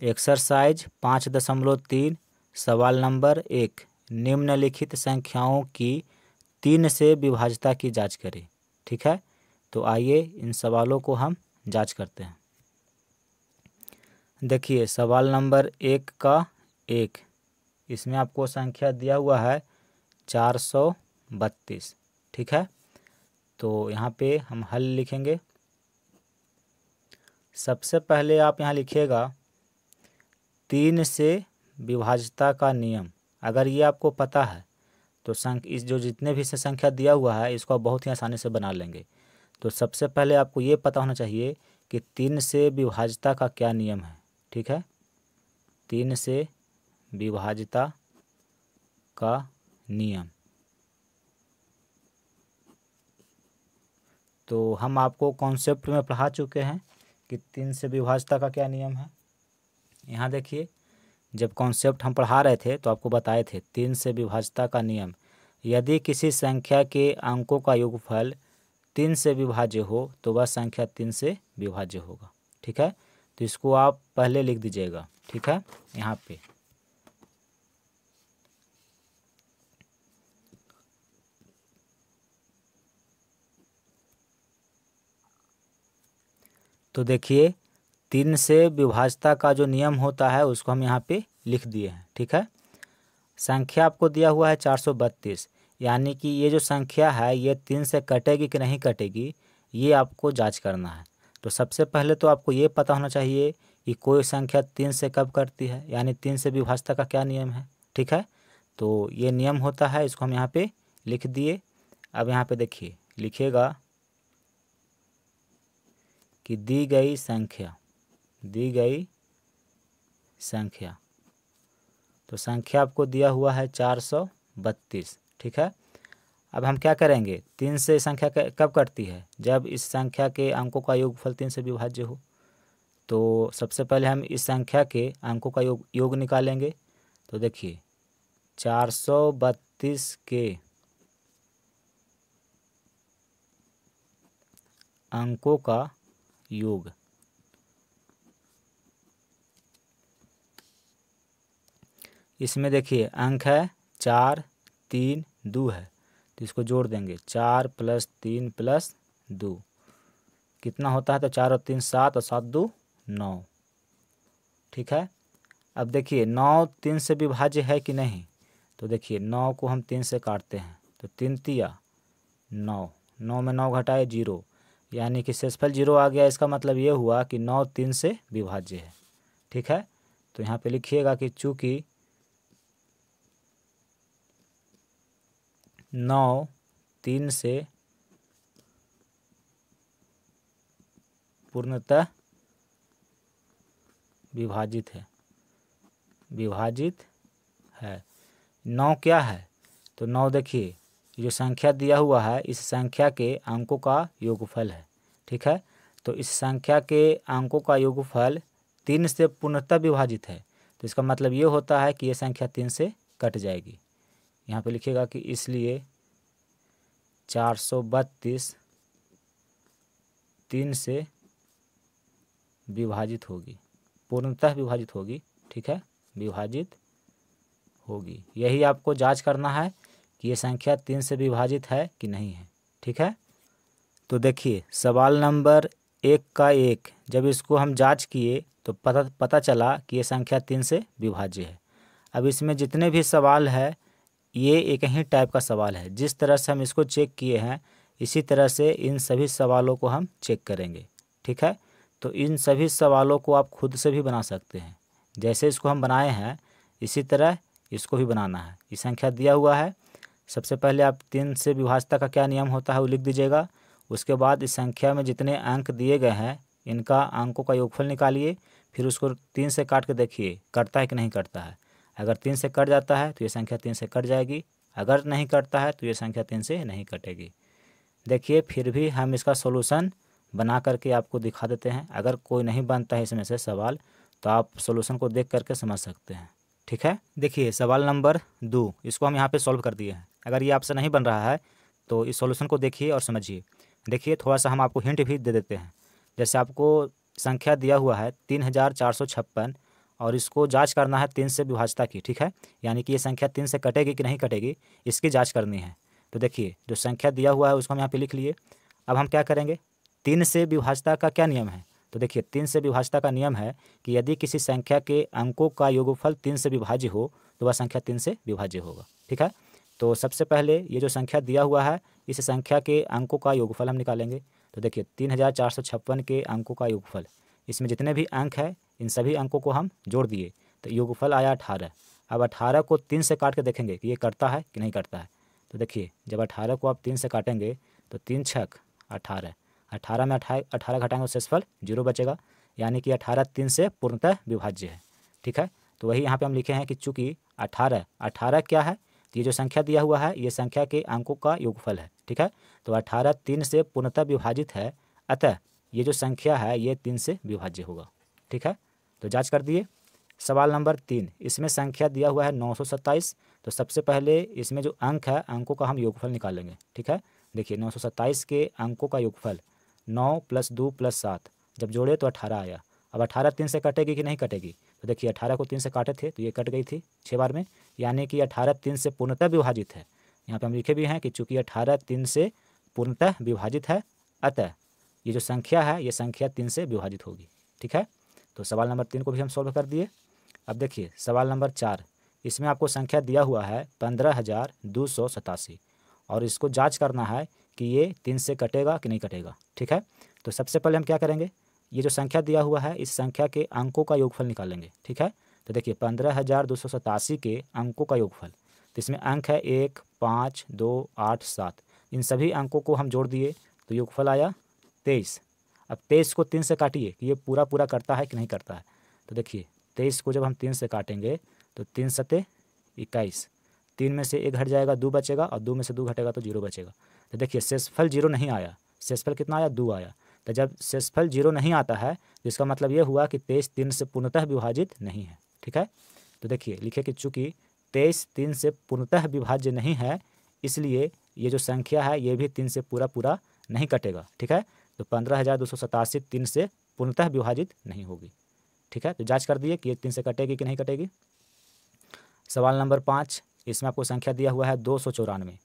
Exercise 5.3 सवाल number 1, निम्नलिखित संख्याओं की 3 से विभाज्यता की जांच करें। ठीक है, तो आइए इन सवालों को हम जांच करते हैं। देखिए सवाल नंबर 1 का 1, इसमें आपको संख्या दिया हुआ है 432। ठीक है, तो यहाँ पे हम हल लिखेंगे। सबसे पहले आप यहाँ लिखिएगा 3 से विभाज्यता का नियम। अगर ये आपको पता है तो इस जो जितने भी से संख्या दिया हुआ है इसको आप बहुत ही आसानी से बना लेंगे। तो सबसे पहले आपको ये पता होना चाहिए कि 3 से विभाज्यता का क्या नियम है। ठीक है, 3 से विभाज्यता का नियम। तो हम आपको कॉन्सेप्ट में पढ़ा चुके हैं कि 3 से विभाज्यता का क्या नियम है। यहाँ देखिए, जब कॉन्सेप्ट हम पढ़ा रहे थे तो आपको बताए थे 3 से विभाज्यता का नियम। यदि किसी संख्या के अंकों का योगफल 3 से विभाज्य हो तो वह संख्या 3 से विभाज्य होगा। ठीक है, तो इसको आप पहले लिख दीजिएगा। ठीक है, यहाँ पे तो देखिए 3 से विभाज्यता का जो नियम होता है उसको हम यहाँ पे लिख दिए हैं। ठीक है, संख्या आपको दिया हुआ है 432, यानी कि ये जो संख्या है ये 3 से कटेगी कि नहीं कटेगी, ये आपको जांच करना है। तो सबसे पहले तो आपको ये पता होना चाहिए कि कोई संख्या 3 से कब कटती है, यानी 3 से विभाज्यता का क्या नियम है। ठीक है, तो ये नियम होता है, इसको हम यहाँ पे लिख दिए। अब यहाँ पे देखिए लिखिएगा कि दी गई संख्या, तो संख्या आपको दिया हुआ है 432। ठीक है, अब हम क्या करेंगे, 3 से संख्या कब कटती है, जब इस संख्या के अंकों का योगफल 3 से विभाज्य हो। तो सबसे पहले हम इस संख्या के अंकों का योग निकालेंगे। तो देखिए 432 के अंकों का योग, इसमें देखिए अंक है 4, 3, 2 है, तो इसको जोड़ देंगे 4 + 3 + 2 कितना होता है, तो 4 और 3 7 और 7 2 9। ठीक है, अब देखिए 9 3 से विभाज्य है कि नहीं, तो देखिए 9 को हम 3 से काटते हैं, तो 3 तिया 9, 9 में 9 घटाए 0, यानी कि शेषफल 0 आ गया। इसका मतलब ये हुआ कि 9 3 से विभाज्य है। ठीक है, तो यहाँ पे लिखिएगा कि चूँकि 9 3 से पूर्णतः विभाजित है। 9 क्या है, तो 9 देखिए जो संख्या दिया हुआ है इस संख्या के अंकों का योगफल है। ठीक है, तो इस संख्या के अंकों का योगफल 3 से पूर्णतः विभाजित है, तो इसका मतलब ये होता है कि ये संख्या 3 से कट जाएगी। यहाँ पे लिखिएगा कि इसलिए 432 3 से विभाजित होगी, पूर्णतः विभाजित होगी। ठीक है, विभाजित होगी, यही आपको जांच करना है कि ये संख्या 3 से विभाजित है कि नहीं है। ठीक है, तो देखिए सवाल नंबर 1 का 1, जब इसको हम जांच किए तो पता चला कि ये संख्या 3 से विभाज्य है। अब इसमें जितने भी सवाल है ये एक ही टाइप का सवाल है, जिस तरह से हम इसको चेक किए हैं इसी तरह से इन सभी सवालों को हम चेक करेंगे। ठीक है, तो इन सभी सवालों को आप खुद से भी बना सकते हैं, जैसे इसको हम बनाए हैं इसी तरह इसको भी बनाना है। ये संख्या दिया हुआ है, सबसे पहले आप 3 से विभाज्यता का क्या नियम होता है वो लिख दीजिएगा। उसके बाद इस संख्या में जितने अंक दिए गए हैं इनका अंकों का योगफल निकालिए, फिर उसको 3 से काट के देखिए कटता है कि नहीं कटता है। अगर 3 से कट जाता है तो ये संख्या 3 से कट जाएगी, अगर नहीं कटता है तो ये संख्या 3 से नहीं कटेगी। देखिए फिर भी हम इसका सोल्यूशन बना करके आपको दिखा देते हैं। अगर कोई नहीं बनता है इसमें से सवाल तो आप सोल्यूशन को देख करके समझ सकते हैं। ठीक है, देखिए सवाल नंबर 2, इसको हम यहाँ पे सॉल्व कर दिए हैं। अगर ये आपसे नहीं बन रहा है तो इस सॉल्यूशन को देखिए और समझिए। देखिए थोड़ा सा हम आपको हिंट भी दे देते हैं। जैसे आपको संख्या दिया हुआ है 3456 और इसको जांच करना है 3 से विभाज्यता की, ठीक है। यानी कि ये संख्या 3 से कटेगी कि नहीं कटेगी, इसकी जांच करनी है। तो देखिए जो संख्या दिया हुआ है उसको हम यहाँ पे लिख लिए। अब हम क्या करेंगे, 3 से विभाज्यता का क्या नियम है, तो देखिए 3 से विभाज्यता का नियम है कि यदि किसी संख्या के अंकों का योगफल 3 से विभाज्य हो तो वह संख्या 3 से विभाज्य होगा, ठीक है। तो सबसे पहले ये जो संख्या दिया हुआ है इस संख्या के अंकों का योगफल हम निकालेंगे। तो देखिए 3456 के अंकों का योगफल, इसमें जितने भी अंक है इन सभी अंकों को हम जोड़ दिए तो योगफल आया 18। अब 18 को 3 से काट के देखेंगे कि ये कटता है कि नहीं कटता है। तो देखिए जब 18 को आप 3 से काटेंगे तो 3 छक 18, 18 में 18 घटाएंगे तो शेषफल 0 बचेगा, यानी कि 18 3 से पूर्णतः विभाज्य है, ठीक है। तो वही यहाँ पे हम लिखे हैं कि चूँकि 18 क्या है, तो ये जो संख्या दिया हुआ है ये संख्या के अंकों का योगफल है, ठीक है। तो 18 3 से पूर्णतः विभाजित है, अतः ये जो संख्या है ये 3 से विभाज्य होगा, ठीक है। तो जांच कर दिए। सवाल नंबर 3, इसमें संख्या दिया हुआ है 927। तो सबसे पहले इसमें जो अंक है अंकों का हम योगफल निकालेंगे, ठीक है। देखिए 927 के अंकों का योगफल 9 + 2 + 7 जब जोड़े तो 18 आया। अब 18 3 से कटेगी कि नहीं कटेगी, तो देखिए 18 को 3 से काटे थे तो ये कट गई थी 6 बार में, यानी कि 18 3 से पूर्णतः विभाजित है। यहाँ पे हम लिखे भी हैं कि चूँकि 18 3 से पूर्णतः विभाजित है, अतः ये जो संख्या है ये संख्या 3 से विभाजित होगी, ठीक है। तो सवाल नंबर 3 को भी हम सॉल्व कर दिए। अब देखिए सवाल नंबर 4, इसमें आपको संख्या दिया हुआ है 15,287 और इसको जांच करना है कि ये 3 से कटेगा कि नहीं कटेगा, ठीक है। तो सबसे पहले हम क्या करेंगे, ये जो संख्या दिया हुआ है इस संख्या के अंकों का योगफल निकालेंगे, ठीक है। तो देखिए 15,287 के अंकों का योगफल, तो इसमें अंक है 1 5 2 8 7, इन सभी अंकों को हम जोड़ दिए तो योगफल आया 23। अब 23 को 3 से काटिए कि ये पूरा पूरा करता है कि नहीं करता है। तो देखिए 23 को जब हम 3 से काटेंगे तो 3 सते 21, 3 में से 1 हट जाएगा 2 बचेगा और 2 में से 2 घटेगा तो 0 बचेगा। तो देखिए शेषफल 0 नहीं आया, शेषफल कितना आया 2 आया। तो जब शेषफल 0 नहीं आता है तो इसका मतलब ये हुआ कि 23 3 से पूर्णतः विभाजित नहीं है, ठीक है। तो देखिए लिखे कि चूँकि 23 3 से पूर्णतः विभाज्य नहीं है इसलिए ये जो संख्या है ये भी 3 से पूरा पूरा नहीं कटेगा, ठीक है। तो 15,287 3 से पूर्णतः विभाजित नहीं होगी, ठीक है। तो जांच कर दिए कि ये 3 से कटेगी कि नहीं कटेगी। सवाल नंबर 5, इसमें आपको संख्या दिया हुआ है 294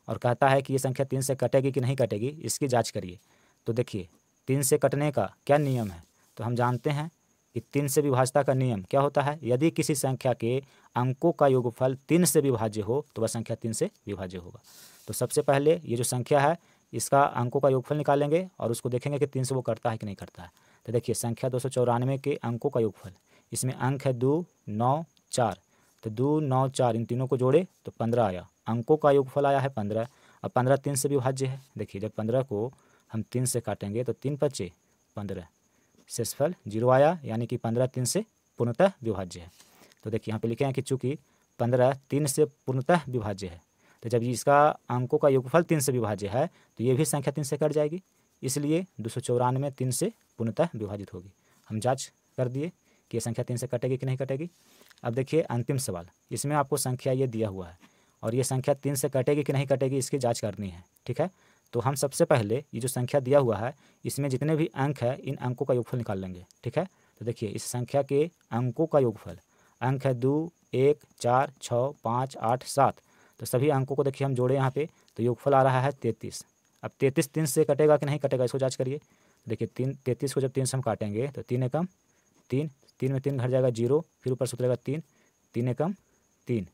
और कहता है कि ये संख्या 3 से कटेगी कि नहीं कटेगी, इसकी जांच करिए। तो देखिए 3 से कटने का क्या नियम है, तो हम जानते हैं कि 3 से विभाज्यता का नियम क्या होता है, यदि किसी संख्या के अंकों का योगफल 3 से विभाज्य हो तो वह संख्या 3 से विभाज्य होगा। तो सबसे पहले ये जो संख्या है इसका अंकों का योगफल निकालेंगे और उसको देखेंगे कि 3 से वो करता है कि नहीं करता है। तो देखिए संख्या 294 के अंकों का योगफल, इसमें अंक है 2 9 4, तो 2 9 4 इन तीनों को जोड़े तो 15 आया, अंकों का योगफल आया है 15। अब 15 3 से विभाज्य है, देखिए जब 15 को हम 3 से काटेंगे तो 3 × 5 = 15, शेषफल 0 आया, यानी कि 15 3 से पूर्णतः विभाज्य है। तो देखिए यहाँ पे लिखे हैं कि चूँकि 15 3 से पूर्णतः विभाज्य है तो जब इसका अंकों का योगफल 3 से विभाज्य है तो ये भी संख्या 3 से कट जाएगी, इसलिए 294 3 से पूर्णतः विभाजित होगी। हम जांच कर दिए कि ये संख्या 3 से कटेगी कि नहीं कटेगी। अब देखिए अंतिम सवाल, इसमें आपको संख्या ये दिया हुआ है और ये संख्या 3 से कटेगी कि नहीं कटेगी इसकी जाँच करनी है, ठीक है। तो हम सबसे पहले ये जो संख्या दिया हुआ है इसमें जितने भी अंक है इन अंकों का योगफल निकाल लेंगे, ठीक है। तो देखिए इस संख्या के अंकों का योगफल, अंक है 2 1 4 6 5 8 7, तो सभी अंकों को देखिए हम जोड़े यहाँ पे तो योगफल आ रहा है 33। अब 33 3 से कटेगा कि नहीं कटेगा इसको जांच करिए। देखिए 33 को जब 3 से हम काटेंगे तो 3 एकम 3, 3 में 3 घट जाएगा 0, फिर ऊपर से उतरेगा 3, 3 एकम 3,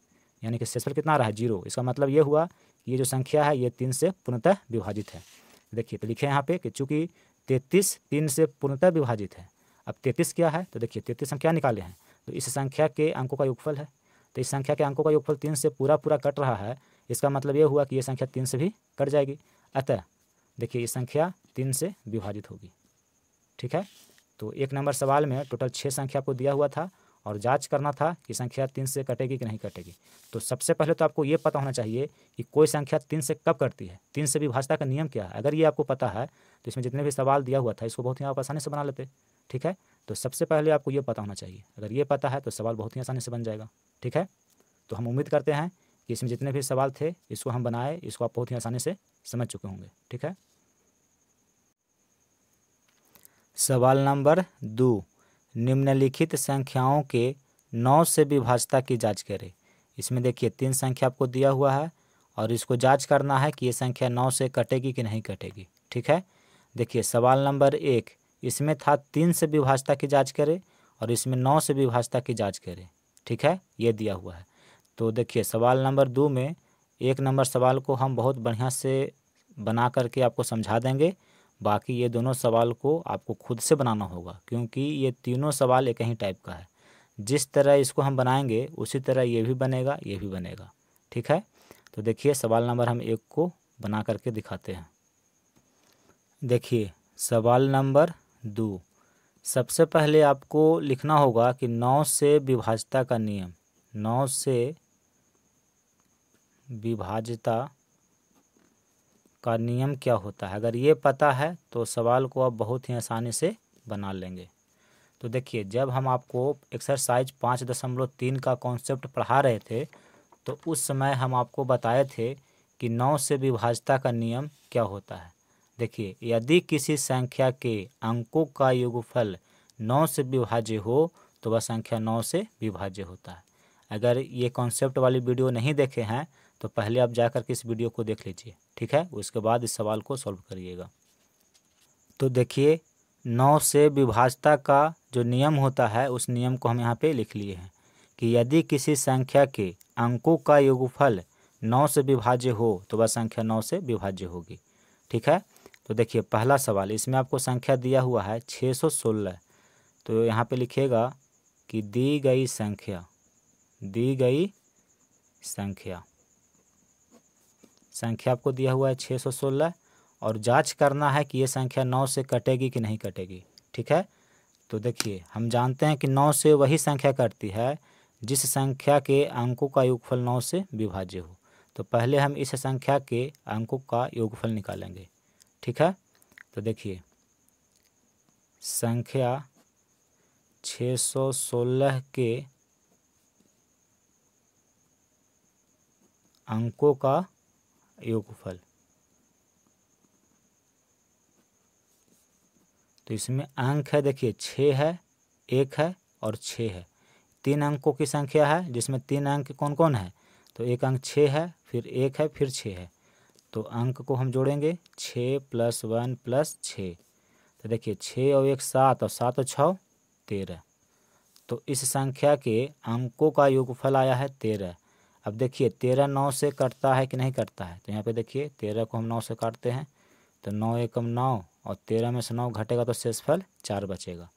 यानी कि शेषफल कितना आ रहा है 0। इसका मतलब ये हुआ कि ये जो संख्या है ये 3 से पूर्णतः विभाजित है। देखिए तो लिखे यहाँ पे कि चूँकि 33 3 से पूर्णतः विभाजित है। अब 33 क्या है, तो देखिए 33 हम क्या निकाले हैं, तो इस संख्या के अंकों का योगफल है। तो इस संख्या के अंकों का योगफल 3 से पूरा पूरा कट रहा है, इसका मतलब ये हुआ कि ये संख्या 3 से भी कट जाएगी, अतः देखिए ये संख्या 3 से विभाजित होगी, ठीक है। तो 1 नंबर सवाल में टोटल 6 संख्या आपको दिया हुआ था और जांच करना था कि संख्या 3 से कटेगी कि नहीं कटेगी। तो सबसे पहले तो आपको ये पता होना चाहिए कि कोई संख्या 3 से कब कटती है, 3 से विभाज्यता का नियम क्या है। अगर ये आपको पता है तो इसमें जितने भी सवाल दिया हुआ था इसको बहुत ही आप आसानी से बना लेते, ठीक है। तो सबसे पहले आपको ये पता होना चाहिए, अगर ये पता है तो सवाल बहुत ही आसानी से बन जाएगा, ठीक है। तो हम उम्मीद करते हैं कि इसमें जितने भी सवाल थे इसको हम बनाए, इसको आप बहुत ही आसानी से समझ चुके होंगे, ठीक है। सवाल नंबर 2, निम्नलिखित संख्याओं के 9 से विभाज्यता की जांच करें। इसमें देखिए 3 संख्या आपको दिया हुआ है और इसको जांच करना है कि ये संख्या 9 से कटेगी कि नहीं कटेगी। ठीक है, देखिए सवाल नंबर 1 इसमें था 3 से विभाज्यता की जांच करें और इसमें 9 से विभाज्यता की जांच करें। ठीक है, ये दिया हुआ है। तो देखिए सवाल नंबर 2 में 1 नंबर सवाल को हम बहुत बढ़िया से बना करके आपको समझा देंगे। बाकी ये दोनों सवाल को आपको खुद से बनाना होगा, क्योंकि ये तीनों सवाल एक ही टाइप का है। जिस तरह इसको हम बनाएंगे उसी तरह ये भी बनेगा, ये भी बनेगा। ठीक है, तो देखिए सवाल नंबर हम 1 को बना करके दिखाते हैं। देखिए सवाल नंबर 2, सबसे पहले आपको लिखना होगा कि 9 से विभाज्यता का नियम, 9 से विभाज्यता का नियम क्या होता है। अगर ये पता है तो सवाल को आप बहुत ही आसानी से बना लेंगे। तो देखिए जब हम आपको एक्सरसाइज 5.3 का कॉन्सेप्ट पढ़ा रहे थे तो उस समय हम आपको बताए थे कि 9 से विभाज्यता का नियम क्या होता है। देखिए यदि किसी संख्या के अंकों का योगफल 9 से विभाज्य हो तो वह संख्या 9 से विभाज्य होता है। अगर ये कॉन्सेप्ट वाली वीडियो नहीं देखे हैं तो पहले आप जाकर के इस वीडियो को देख लीजिए। ठीक है, उसके बाद इस सवाल को सॉल्व करिएगा। तो देखिए 9 से विभाज्यता का जो नियम होता है उस नियम को हम यहाँ पे लिख लिए हैं कि यदि किसी संख्या के अंकों का योगफल 9 से विभाज्य हो तो वह संख्या 9 से विभाज्य होगी। ठीक है, तो देखिए पहला सवाल, इसमें आपको संख्या दिया हुआ है 616। तो यहाँ पे लिखिएगा कि दी गई संख्या आपको दिया हुआ है 616 और जांच करना है कि ये संख्या 9 से कटेगी कि नहीं कटेगी। ठीक है, तो देखिए हम जानते हैं कि 9 से वही संख्या कटती है जिस संख्या के अंकों का योगफल 9 से विभाज्य हो। तो पहले हम इस संख्या के अंकों का योगफल निकालेंगे। ठीक है, तो देखिए संख्या 616 के अंकों का योगफल, तो इसमें अंक है देखिए 6 है, 1 है और 6 है। 3 अंकों की संख्या है जिसमें 3 अंक कौन कौन है, तो एक अंक 6 है, फिर 1 है, फिर 6 है। तो अंक को हम जोड़ेंगे 6 + 1 + 6। तो देखिए 6 और 1 7 और 7 और 6 13। तो इस संख्या के अंकों का योगफल आया है 13। अब देखिए 13 9 से कटता है कि नहीं कटता है। तो यहाँ पे देखिए 13 को हम 9 से काटते हैं तो 9 एकम 9 और 13 में से 9 घटेगा तो शेषफल 4 बचेगा।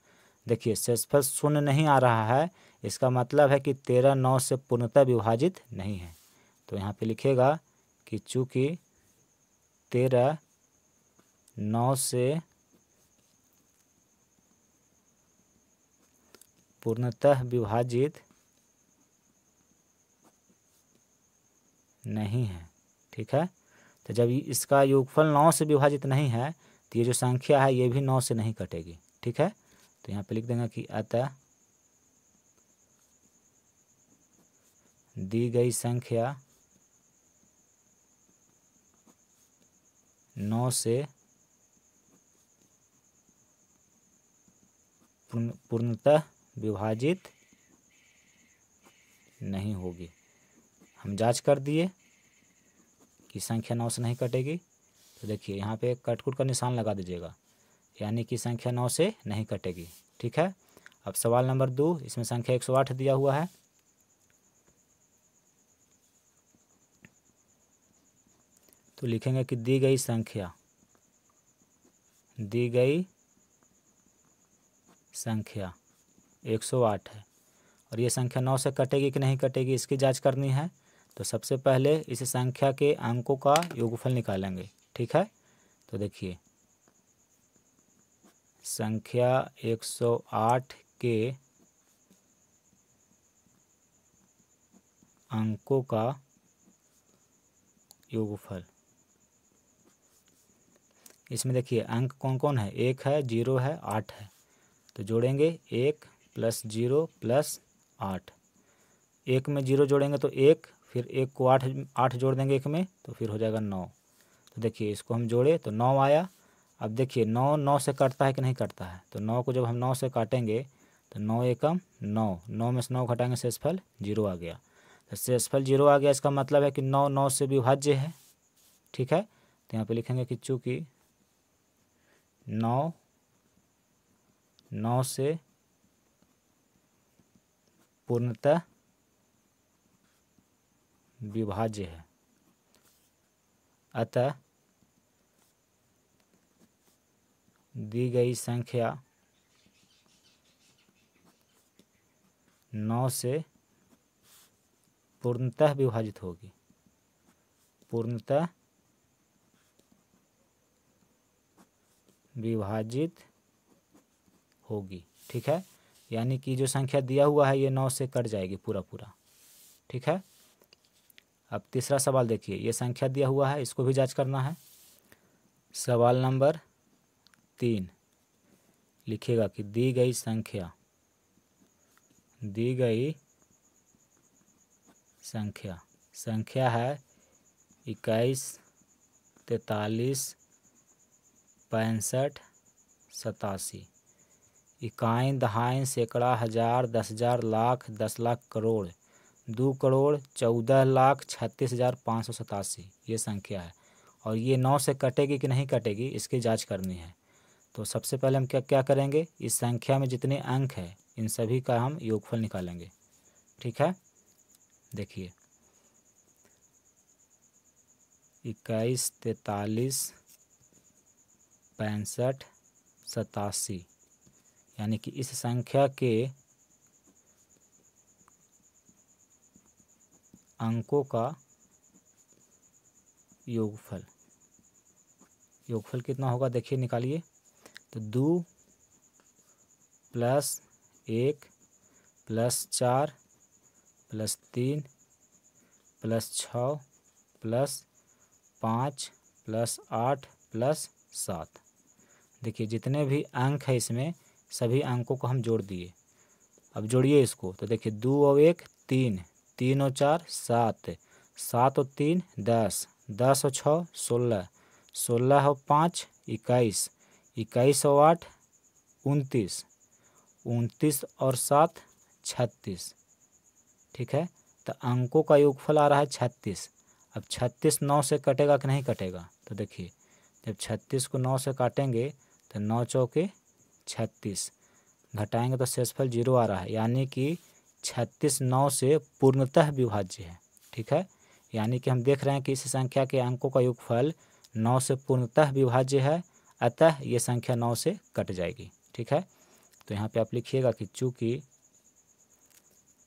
देखिए शेषफल 0 नहीं आ रहा है, इसका मतलब है कि 13 9 से पूर्णतः विभाजित नहीं है। तो यहाँ पे लिखेगा कि चूँकि 13 9 से पूर्णतः विभाजित नहीं है। ठीक है, तो जब इसका योगफल 9 से विभाजित नहीं है तो ये जो संख्या है ये भी 9 से नहीं कटेगी। ठीक है, तो यहाँ पे लिख देंगे कि अतः दी गई संख्या 9 से पूर्णतः विभाजित नहीं होगी। हम जांच कर दिए कि संख्या 9 से नहीं कटेगी। तो देखिए यहाँ पे कटकुट का निशान लगा दीजिएगा, यानी कि संख्या 9 से नहीं कटेगी। ठीक है, अब सवाल नंबर 2, इसमें संख्या 108 दिया हुआ है। तो लिखेंगे कि दी गई संख्या 108 है और ये संख्या 9 से कटेगी कि नहीं कटेगी इसकी जांच करनी है। तो सबसे पहले इस संख्या के अंकों का योगफल निकालेंगे। ठीक है, तो देखिए संख्या 108 के अंकों का योगफल, इसमें देखिए अंक कौन कौन है, 1 है, 0 है, 8 है। तो जोड़ेंगे 1 + 0 + 8। 1 में 0 जोड़ेंगे तो 1, फिर 1 को 8 जोड़ देंगे 1 में तो फिर हो जाएगा 9। तो देखिए इसको हम जोड़े तो 9 आया। अब देखिए 9 9 से कटता है कि नहीं कटता है। तो 9 को जब हम 9 से काटेंगे तो 9 एकम 9, 9 में से 9 घटाएंगे शेषफल 0 आ गया। तो शेषफल 0 आ गया, इसका मतलब है कि 9 9 से विभाज्य है। ठीक है, तो यहाँ पे लिखेंगे कि चूँकि 9 9 से पूर्णतः विभाज्य है, अतः दी गई संख्या 9 से पूर्णतः विभाजित होगी, पूर्णतः विभाजित होगी। ठीक है, यानी कि जो संख्या दिया हुआ है ये 9 से कट जाएगी पूरा पूरा। ठीक है, अब तीसरा सवाल देखिए, ये संख्या दिया हुआ है, इसको भी जांच करना है। सवाल नंबर 3 लिखिएगा कि दी गई संख्या है 21, 43, 65, 87। इकाई, दहाई, सैकड़ा, हजार, 10,000, लाख, 10 लाख, करोड़, 2 करोड़ 14 लाख 36,587 ये संख्या है। और ये 9 से कटेगी कि नहीं कटेगी इसकी जांच करनी है। तो सबसे पहले हम क्या करेंगे, इस संख्या में जितने अंक हैं इन सभी का हम योगफल निकालेंगे। ठीक है, देखिए 21, 43, 65, 87 यानी कि इस संख्या के अंकों का योगफल कितना होगा देखिए, निकालिए। तो 2 + 1 + 4 + 3 + 6 + 5 + 8 + 7। देखिए जितने भी अंक है इसमें सभी अंकों को हम जोड़ दिए। अब जोड़िए इसको, तो देखिए 2 और 1 3, 3 और 4 7, 7 और 3 10, 10 और 6 16, 16 और 5 21, 21 और 8 29, 29 और 7 36। ठीक है, तो अंकों का योगफल आ रहा है 36। अब 36 9 से कटेगा कि नहीं कटेगा, तो देखिए जब 36 को 9 से काटेंगे तो 9 चौके 36, घटाएंगे तो शेषफल 0 आ रहा है, यानी कि 36 9 से पूर्णतः विभाज्य है। ठीक है, यानी कि हम देख रहे हैं कि इस संख्या के अंकों का योगफल 9 से पूर्णतः विभाज्य है, अतः ये संख्या 9 से कट जाएगी। ठीक है, तो यहाँ पे आप लिखिएगा कि चूँकि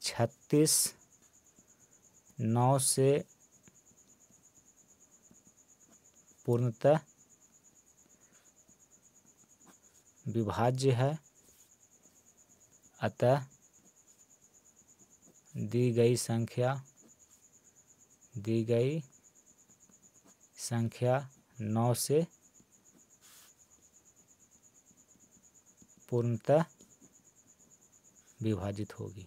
36 9 से पूर्णतः विभाज्य है, अतः दी गई संख्या 9 से पूर्णतः विभाजित होगी।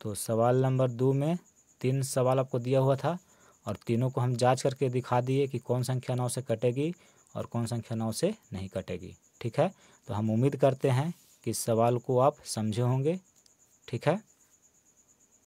तो सवाल नंबर 2 में 3 सवाल आपको दिया हुआ था और तीनों को हम जांच करके दिखा दिए कि कौन संख्या 9 से कटेगी और कौन संख्या 9 से नहीं कटेगी। ठीक है, तो हम उम्मीद करते हैं कि इस सवाल को आप समझे होंगे। ठीक है।